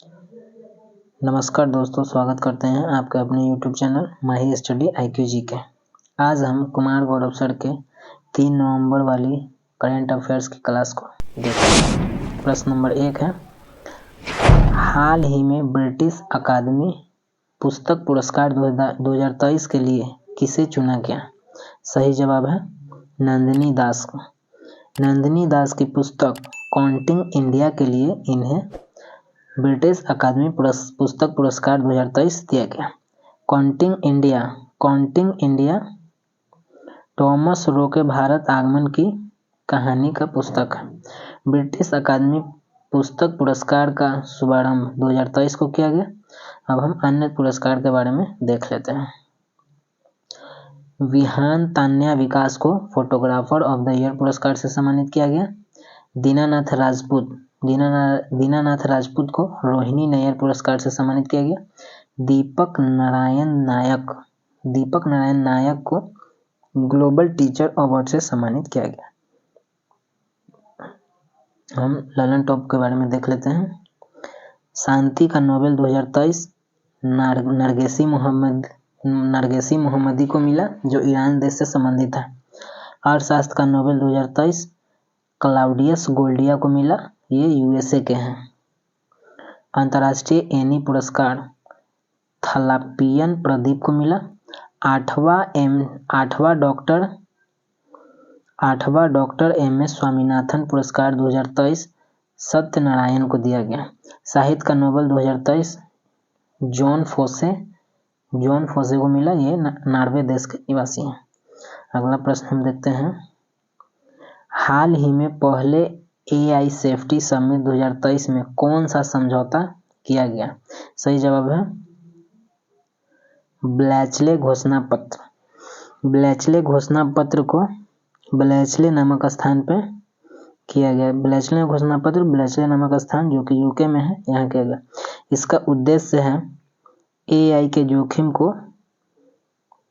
नमस्कार दोस्तों, स्वागत करते हैं आपके अपने यूट्यूब चैनल माही स्टडी IQG के। आज हम कुमार गौरव सर के 3 नवंबर वाली करंट अफेयर्स की क्लास को देखेंगे। प्रश्न नंबर 1 है, हाल ही में ब्रिटिश अकादमी पुस्तक पुरस्कार 2023 के लिए किसे चुना गया? सही जवाब है नंदिनी दास को। नंदिनी दास की पुस्तक काउंटिंग इंडिया के लिए इन्हें ब्रिटिश अकादमी पुस्तक पुरस्कार 2023 दिया गया। काउंटिंग इंडिया थॉमस रो के भारत आगमन की कहानी का पुस्तक है। ब्रिटिश अकादमी पुस्तक पुरस्कार का शुभारंभ 2023 को किया गया। अब हम अन्य पुरस्कार के बारे में देख लेते हैं। विहान तान्या विकास को फोटोग्राफर ऑफ द ईयर पुरस्कार से सम्मानित किया गया। दीनानाथ राजपूत को रोहिणी नैयर पुरस्कार से सम्मानित किया गया। दीपक नारायण नायक को ग्लोबल टीचर अवार्ड से सम्मानित किया गया। हम ललन टॉप के बारे में देख लेते हैं। शांति का नोबेल 2023 नरगेसी मोहम्मदी को मिला, जो ईरान देश से संबंधित है। अर्थशास्त्र का नोबेल 2023 क्लाउडियस गोल्डिया को मिला, ये USA के हैं। अंतर्राष्ट्रीय एनी पुरस्कार थलापियन प्रदीप को मिला। आठवां डॉक्टर MS स्वामीनाथन पुरस्कार 2023 सत्यनारायण को दिया गया। साहित्य का नोबेल 2023 जॉन फोसे को मिला, ये नॉर्वे देश के निवासी हैं। अगला प्रश्न हम देखते हैं, हाल ही में पहले AI सेफ्टी समिट 2023 में कौन सा समझौता किया गया? सही जवाब है ब्लैचले घोषणा पत्र को ब्लैचले नामक स्थान पे किया गया। ब्लैचले घोषणा पत्र ब्लैचले नामक स्थान जो कि UK में है, यहाँ किया गया। इसका उद्देश्य है AI के जोखिम को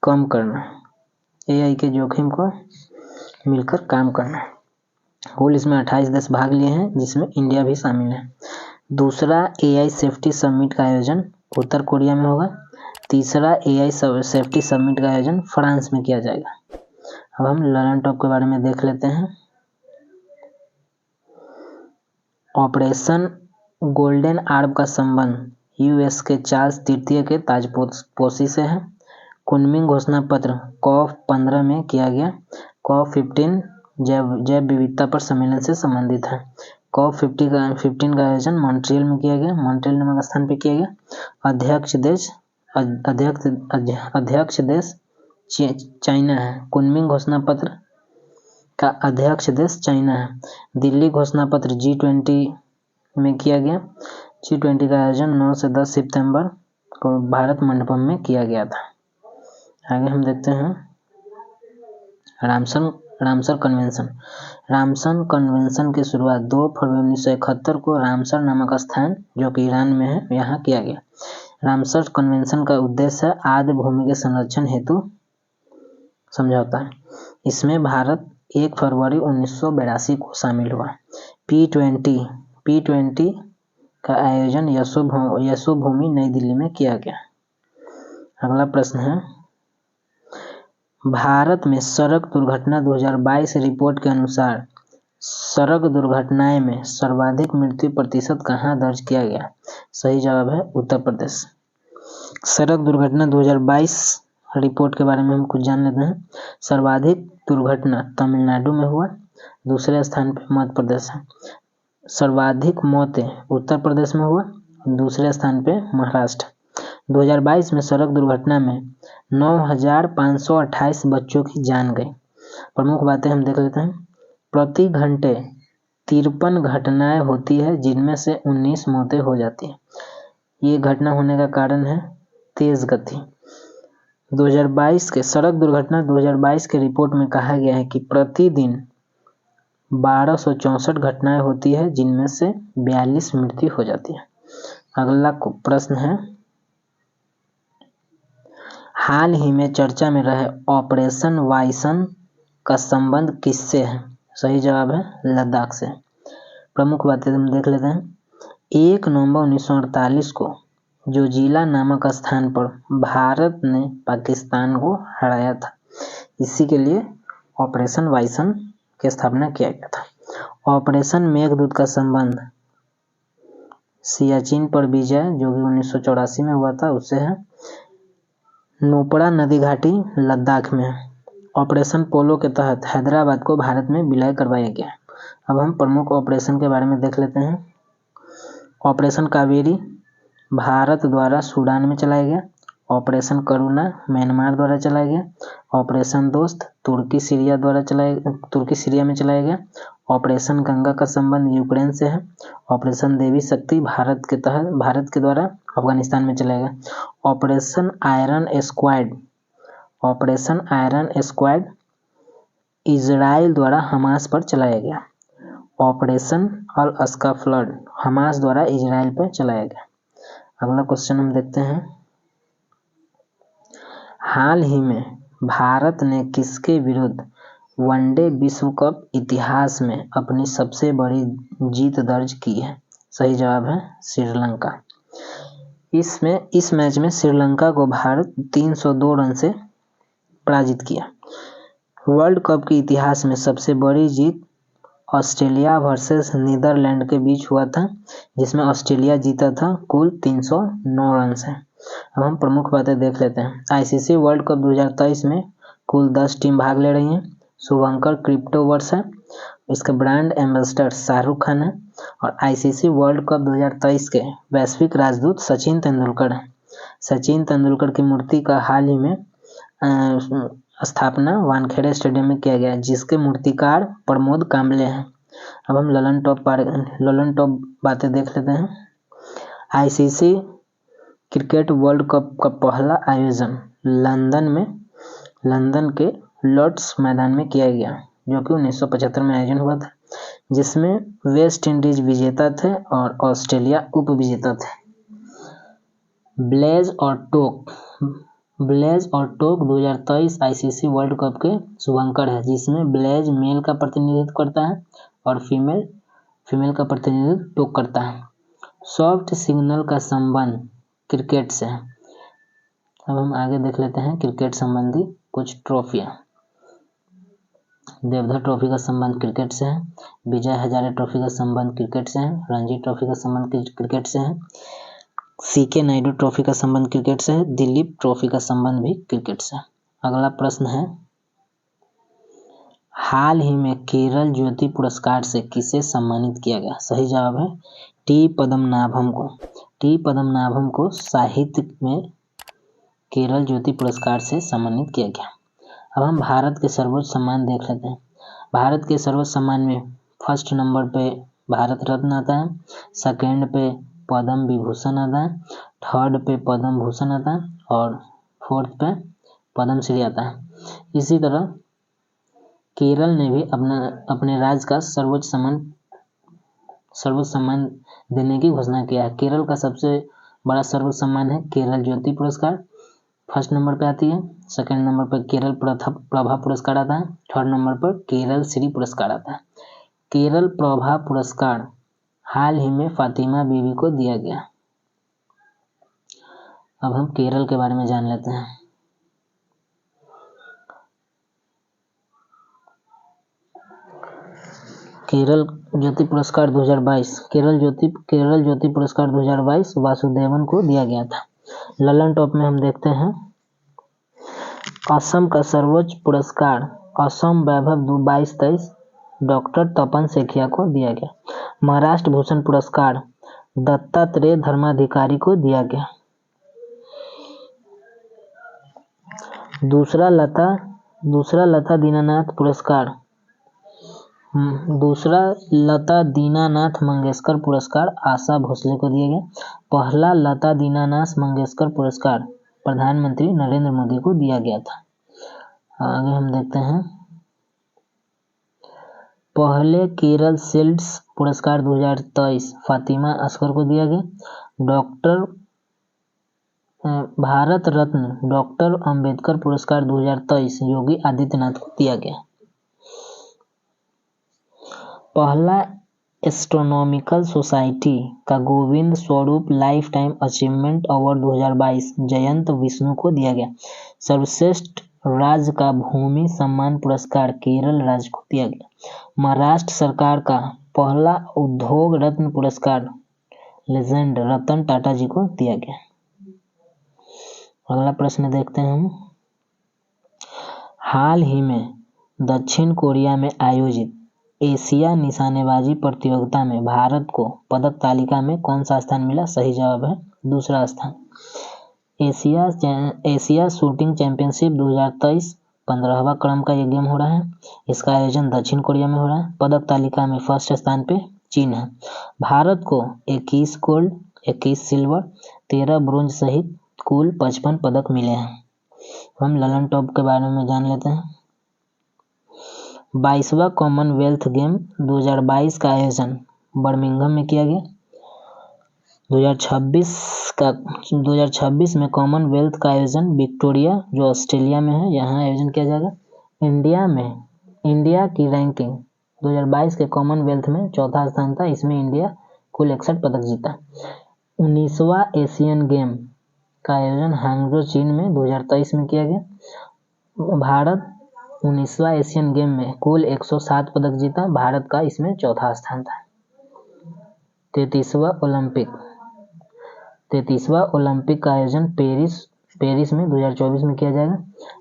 कम करना, AI के जोखिम को मिलकर काम करना। कुल इसमें 28 देश भाग लिए हैं, जिसमें इंडिया भी शामिल है। दूसरा AI सेफ्टी समिट का आयोजन उत्तर कोरिया में होगा। तीसरा AI सेफ्टी समिट का आयोजन फ्रांस में किया जाएगा। अब हम ललन टॉप के बारे में देख लेते हैं। ऑपरेशन गोल्डन आर्ब का संबंध US के चार्ल्स तृतीय के ताजपोशी से है। कुनमिंग घोषणा पत्र COP15 में किया गया। COP15 जैव विविधता पर सम्मेलन से संबंधित है। COP15 का आयोजन मॉन्ट्रियल में किया गया, मॉन्ट्रियल नामक स्थान पर किया गया। अध्यक्ष देश चाइना है। कुनमिंग घोषणा पत्र का अध्यक्ष देश चाइना है। दिल्ली घोषणा पत्र G20 में किया गया। G20 का आयोजन 9 से 10 सितंबर को भारत मंडपम में किया गया था। आगे हम देखते हैं रामसर कन्वेंशन। रामसर कन्वेंशन की शुरुआत 2 फरवरी 1971 को रामसर नामक स्थान जो कि ईरान में है, यहाँ किया गया। रामसर कन्वेंशन का उद्देश्य है आर्द्र भूमि के संरक्षण हेतु समझौता है। इसमें भारत 1 फरवरी 1982 को शामिल हुआ। P20 का आयोजन यशोभूमि नई दिल्ली में किया गया। अगला प्रश्न है, भारत में सड़क दुर्घटना 2022 रिपोर्ट के अनुसार सड़क दुर्घटनाएं में सर्वाधिक मृत्यु प्रतिशत कहां दर्ज किया गया? सही जवाब है उत्तर प्रदेश। सड़क दुर्घटना 2022 रिपोर्ट के बारे में हम कुछ जान लेते हैं। सर्वाधिक दुर्घटना तमिलनाडु में हुआ, दूसरे स्थान पर मध्य प्रदेश है। सर्वाधिक मौतें उत्तर प्रदेश में हुआ, दूसरे स्थान पे महाराष्ट्र। 2022 में सड़क दुर्घटना में 9,528 बच्चों की जान गई। प्रमुख बातें हम देख लेते हैं। प्रति घंटे 53 घटनाएं होती है, जिनमें से 19 मौतें हो जाती है। ये घटना होने का कारण है तेज गति। 2022 के सड़क दुर्घटना 2022 के रिपोर्ट में कहा गया है कि प्रतिदिन 1264 घटनाएं होती है, जिनमें से 42 मृत्यु हो जाती है। अगला प्रश्न है, हाल ही में चर्चा में रहे ऑपरेशन वाइसन का संबंध किससे है? सही जवाब है लद्दाख से। प्रमुख बातें हम देख लेते हैं। 1 नवंबर 1948 को जोजिला नामक स्थान पर भारत ने पाकिस्तान को हराया था। इसी के लिए ऑपरेशन बाइसन की स्थापना किया गया था। ऑपरेशन मेघदूत का संबंध सियाचिन पर विजय जो कि 1984 में हुआ था उससे है। नोपड़ा नदी घाटी लद्दाख में है। ऑपरेशन पोलो के तहत हैदराबाद को भारत में विलय करवाया गया। अब हम प्रमुख ऑपरेशन के बारे में देख लेते हैं। ऑपरेशन कावेरी भारत द्वारा सूडान में चलाया गया। ऑपरेशन करुणा म्यांमार द्वारा चलाया गया। ऑपरेशन दोस्त तुर्की सीरिया में चलाया गया। ऑपरेशन गंगा का संबंध यूक्रेन से है। ऑपरेशन देवी शक्ति भारत के द्वारा अफगानिस्तान में चलाया गया। ऑपरेशन आयरन स्क्वाड इजराइल द्वारा हमास पर चलाया गया। ऑपरेशन अल अस्का फ्लड हमास द्वारा इजराइल पर चलाया गया। अगला क्वेश्चन हम देखते हैं। हाल ही में भारत ने किसके विरुद्ध वनडे विश्व कप इतिहास में अपनी सबसे बड़ी जीत दर्ज की है? सही जवाब है श्रीलंका। इस मैच में श्रीलंका को भारत 302 रन से पराजित किया। वर्ल्ड कप के इतिहास में सबसे बड़ी जीत ऑस्ट्रेलिया वर्सेस नीदरलैंड के बीच हुआ था, जिसमें ऑस्ट्रेलिया जीता था कुल 309 रन से। अब हम प्रमुख बातें देख लेते हैं। आईसीसी वर्ल्ड कप 2023 में कुल 10 टीम भाग ले रही हैं। शुभंकर क्रिप्टोवर्स है, इसके ब्रांड एम्बेसडर शाहरुख खान है और आईसीसी वर्ल्ड कप 2023 के वैश्विक राजदूत सचिन तेंदुलकर हैं। सचिन तेंदुलकर की मूर्ति का हाल ही में स्थापना वानखेड़े स्टेडियम में किया गया, जिसके मूर्तिकार प्रमोद कांबले हैं। अब हम ललन टॉप बातें देख लेते हैं। आईसीसी क्रिकेट वर्ल्ड कप का पहला आयोजन लंदन के लॉर्ड्स मैदान में किया गया, जो कि 1975 में आयोजन हुआ था, जिसमें वेस्ट इंडीज विजेता थे और ऑस्ट्रेलिया उप विजेता थे। ब्लेज और टोक 2023 आईसीसी वर्ल्ड कप के शुभंकर है, जिसमें ब्लेज मेल का प्रतिनिधित्व करता है और फीमेल का प्रतिनिधित्व टोक करता है। सॉफ्ट सिग्नल का संबंध क्रिकेट से है। अब हम आगे देख लेते हैं क्रिकेट संबंधी कुछ ट्रॉफियां। देवधर ट्रॉफी का संबंध क्रिकेट से है। विजय हजारे ट्रॉफी का संबंध क्रिकेट से है। रणजी ट्रॉफी का संबंध क्रिकेट से है। सीके नायडू ट्रॉफी का संबंध क्रिकेट से है। दिलीप ट्रॉफी का संबंध भी क्रिकेट से है। अगला प्रश्न है, हाल ही में केरल ज्योति पुरस्कार से किसे सम्मानित किया गया? सही जवाब है टी पद्मनाभम को। टी पद्मनाभम को साहित्य में केरल ज्योति पुरस्कार से सम्मानित किया गया। अब हम भारत के सर्वोच्च सम्मान देख लेते हैं। भारत के सर्वोच्च सम्मान में फर्स्ट नंबर पे भारत रत्न आता है, सेकेंड पे पद्म विभूषण आता है, थर्ड पे पद्म भूषण आता है और फोर्थ पे पद्म श्री आता है। इसी तरह केरल ने भी अपने राज्य का सर्वोच्च सम्मान देने की घोषणा किया है। केरल का सबसे बड़ा सर्वोच्च सम्मान है केरल ज्योति पुरस्कार, फर्स्ट नंबर पे आती है। सेकंड नंबर पर केरल प्रभा पुरस्कार आता है। थर्ड नंबर पर केरल श्री पुरस्कार आता है। केरल प्रभा पुरस्कार हाल ही में फातिमा बीवी को दिया गया। अब हम केरल के बारे में जान लेते हैं। केरल ज्योति पुरस्कार 2022 केरल ज्योति पुरस्कार 2022 वासुदेवन को दिया गया था। ललन टॉप में हम देखते हैं, असम का सर्वोच्च पुरस्कार असम वैभव 22-23 डॉक्टर तपन सेठिया को दिया गया। महाराष्ट्र भूषण पुरस्कार दत्तात्रेय धर्माधिकारी को दिया गया। दूसरा लता दीनानाथ मंगेशकर पुरस्कार आशा भोसले को दिया गया। पहला लता दीनानाथ मंगेशकर पुरस्कार प्रधानमंत्री नरेंद्र मोदी को दिया गया था। आगे हम देखते हैं, पहले केरल शील्ड्स पुरस्कार 2023 फातिमा असगर को दिया गया। भारत रत्न डॉक्टर अंबेडकर पुरस्कार 2023 योगी आदित्यनाथ को दिया गया। पहला एस्ट्रोनॉमिकल सोसाइटी का Govind Swarup life time achievement award 2022 Jayant Vishnu को दिया गया। सर्वश्रेष्ठ राज्य का भूमि सम्मान पुरस्कार केरल राज्य को दिया गया। महाराष्ट्र सरकार का पहला उद्योग रत्न पुरस्कार लेजेंड रतन टाटा जी को दिया गया। अगला प्रश्न देखते हैं हम। हाल ही में दक्षिण कोरिया में आयोजित एशिया निशानेबाजी प्रतियोगिता में भारत को पदक तालिका में कौन सा स्थान मिला? सही जवाब है दूसरा स्थान। एशिया शूटिंग चैंपियनशिप 2023 15वां क्रम का ये गेम हो रहा है। इसका आयोजन दक्षिण कोरिया में हो रहा है। पदक तालिका में फर्स्ट स्थान पे चीन है। भारत को 21 गोल्ड, 21 सिल्वर, 13 ब्रोंज सहित कुल 55 पदक मिले हैं। हम ललन टॉप के बारे में जान लेते हैं। 22वां कॉमनवेल्थ गेम 2022 का आयोजन बर्मिंघम में किया गया। 2026 में कॉमनवेल्थ का आयोजन विक्टोरिया जो ऑस्ट्रेलिया में है यहाँ आयोजन किया जाएगा। इंडिया की रैंकिंग 2022 के कॉमनवेल्थ में चौथा स्थान था। इसमें इंडिया कुल 61 पदक जीता। 19वां एशियन गेम का आयोजन हांगझो चीन में 2023 में किया गया। भारत 19वां एशियन गेम में कुल 107 पदक जीता। भारत का इसमें चौथा स्थान था। 33वां ओलंपिक का आयोजन पेरिस में 2024 में किया जाएगा।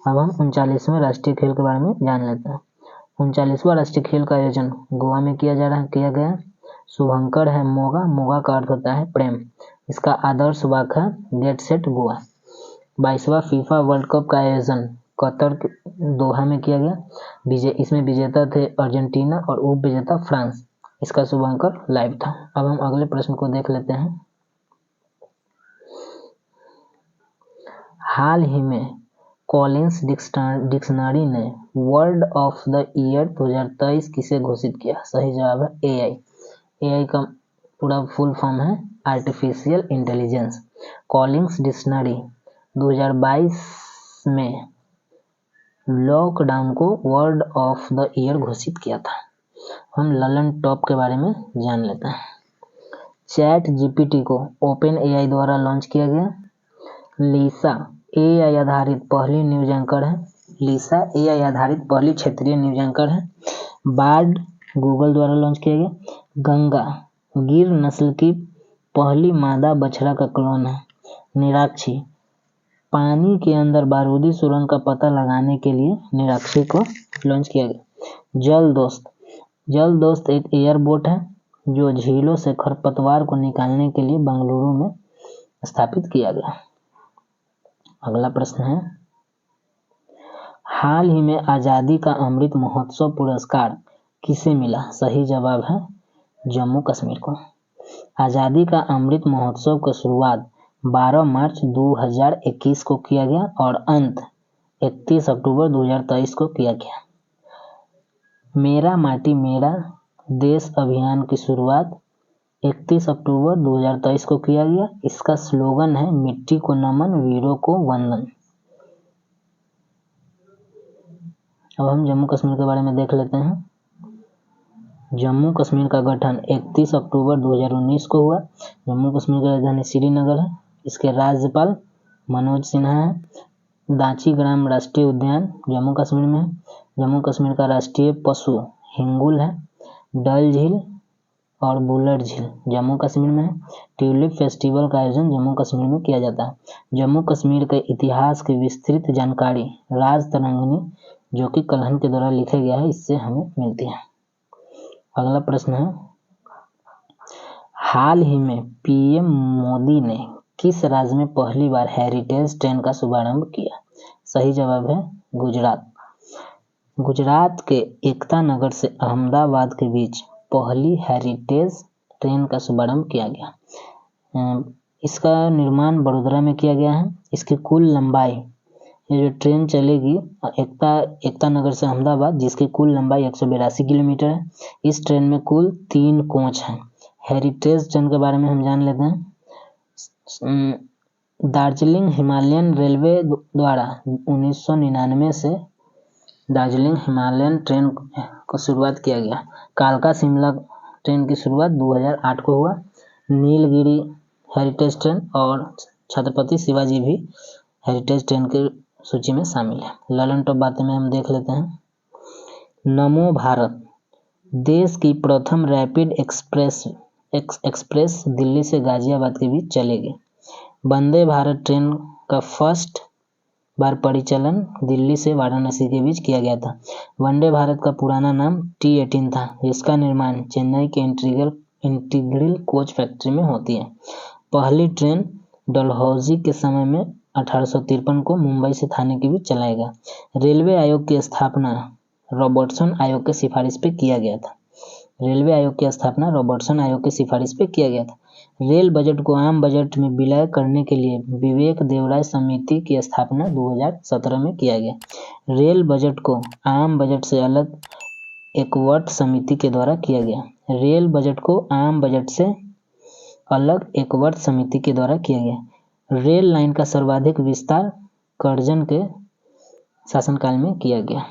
अब हम 39वें राष्ट्रीय खेल के बारे में जान लेते हैं। 39वां राष्ट्रीय खेल का आयोजन गोवा में किया गया। शुभंकर है मोगा का अर्थ होता है प्रेम। इसका आदर्श वाक्य है गेट सेट गोवा। 22वां फीफा वर्ल्ड कप का आयोजन कतर के दोहा में किया गया। इसमें विजेता थे अर्जेंटीना और उप विजेता फ्रांस। इसका शुभंकर लाइव था। अब हम अगले प्रश्न को देख लेते हैं। हाल ही में कॉलिंस डिक्शनरी ने वर्ड ऑफ द ईयर 2023 किसे घोषित किया? सही जवाब है एआई। एआई का पूरा फुल फॉर्म है आर्टिफिशियल इंटेलिजेंस। कॉलिंस डिक्शनरी 2022 में लॉकडाउन को वर्ड ऑफ द ईयर घोषित किया था। हम ललन टॉप के बारे में जान लेते हैं। चैट जीपीटी को ओपन एआई द्वारा लॉन्च किया गया। लीसा एआई आधारित पहली न्यूज एंकर है। लीसा एआई आधारित पहली क्षेत्रीय न्यूज एंकर है। बार्ड गूगल द्वारा लॉन्च किया गया। गंगा गिर नस्ल की पहली मादा बछड़ा का क्लोन है। निराक्षी पानी के अंदर बारूदी सुरंग का पता लगाने के लिए निराक्षी को लॉन्च किया गया। जल दोस्त एक एयरबोट है जो झीलों से खरपतवार को निकालने के लिए बेंगलुरु में स्थापित किया गया। अगला प्रश्न है। हाल ही में आजादी का अमृत महोत्सव पुरस्कार किसे मिला? सही जवाब है जम्मू कश्मीर को। आजादी का अमृत महोत्सव का शुरुआत 12 मार्च 2021 को किया गया और अंत 31 अक्टूबर 2023 को किया गया। मेरा माटी मेरा देश अभियान की शुरुआत 31 अक्टूबर 2023 को किया गया। इसका स्लोगन है मिट्टी को नमन वीरों को वंदन। अब हम जम्मू कश्मीर के बारे में देख लेते हैं। जम्मू कश्मीर का गठन 31 अक्टूबर 2019 को हुआ। जम्मू कश्मीर की राजधानी श्रीनगर है। इसके राज्यपाल मनोज सिन्हा है। दांची ग्राम राष्ट्रीय उद्यान जम्मू कश्मीर में है। जम्मू कश्मीर का राष्ट्रीय पशु हिंगुल है। डल झील और बुलर झील जम्मू कश्मीर में है। ट्यूलिप फेस्टिवल का आयोजन जम्मू कश्मीर में किया जाता है। जम्मू कश्मीर के इतिहास की विस्तृत जानकारी राज तरंगिणी जो कि कलहन के द्वारा लिखा गया है इससे हमें मिलती है। अगला प्रश्न है। हाल ही में पीएम मोदी ने किस राज्य में पहली बार हेरिटेज ट्रेन का शुभारंभ किया? सही जवाब है गुजरात। गुजरात के एकता नगर से अहमदाबाद के बीच पहली हेरिटेज ट्रेन का शुभारंभ किया गया। इसका निर्माण बड़ोदरा में किया गया है। इसकी कुल लंबाई ये जो ट्रेन चलेगी एकता नगर से अहमदाबाद जिसकी कुल लंबाई 182 किलोमीटर है। इस ट्रेन में कुल 3 कोच हैं। हेरिटेज ट्रेन के बारे में हम जान लेते हैं। दार्जिलिंग हिमालयन रेलवे द्वारा 1999 से दार्जिलिंग हिमालयन ट्रेन को शुरुआत किया गया। कालका शिमला ट्रेन की शुरुआत 2008 को हुआ। नीलगिरी हेरिटेज ट्रेन और छत्रपति शिवाजी भी हेरिटेज ट्रेन की सूची में शामिल है। ललन टॉप बातें में हम देख लेते हैं। नमो भारत देश की प्रथम रैपिड एक्सप्रेस दिल्ली से गाजियाबाद के बीच चलेगी। वंदे भारत ट्रेन का फर्स्ट बार परिचालन दिल्ली से वाराणसी के बीच किया गया था। वंदे भारत का पुराना नाम T18 था। इसका निर्माण चेन्नई के इंटीग्रल कोच फैक्ट्री में होती है। पहली ट्रेन डलहौजी के समय में 1853 को मुंबई से थाने के बीच चलाया गया। रेलवे आयोग की स्थापना रॉबर्टसन आयोग के सिफारिश पे किया गया था। रेलवे आयोग की स्थापना रॉबर्टसन आयोग की सिफारिश पे किया गया था। रेल बजट को आम बजट में विलय करने के लिए विवेक देवराय समिति की स्थापना 2017 में किया गया। रेल बजट को आम बजट से अलग एकवर्ट समिति के द्वारा किया गया। रेल बजट को आम बजट से अलग एकवर्ट समिति के द्वारा किया गया। रेल लाइन का सर्वाधिक विस्तार कर्जन के शासनकाल में किया गया।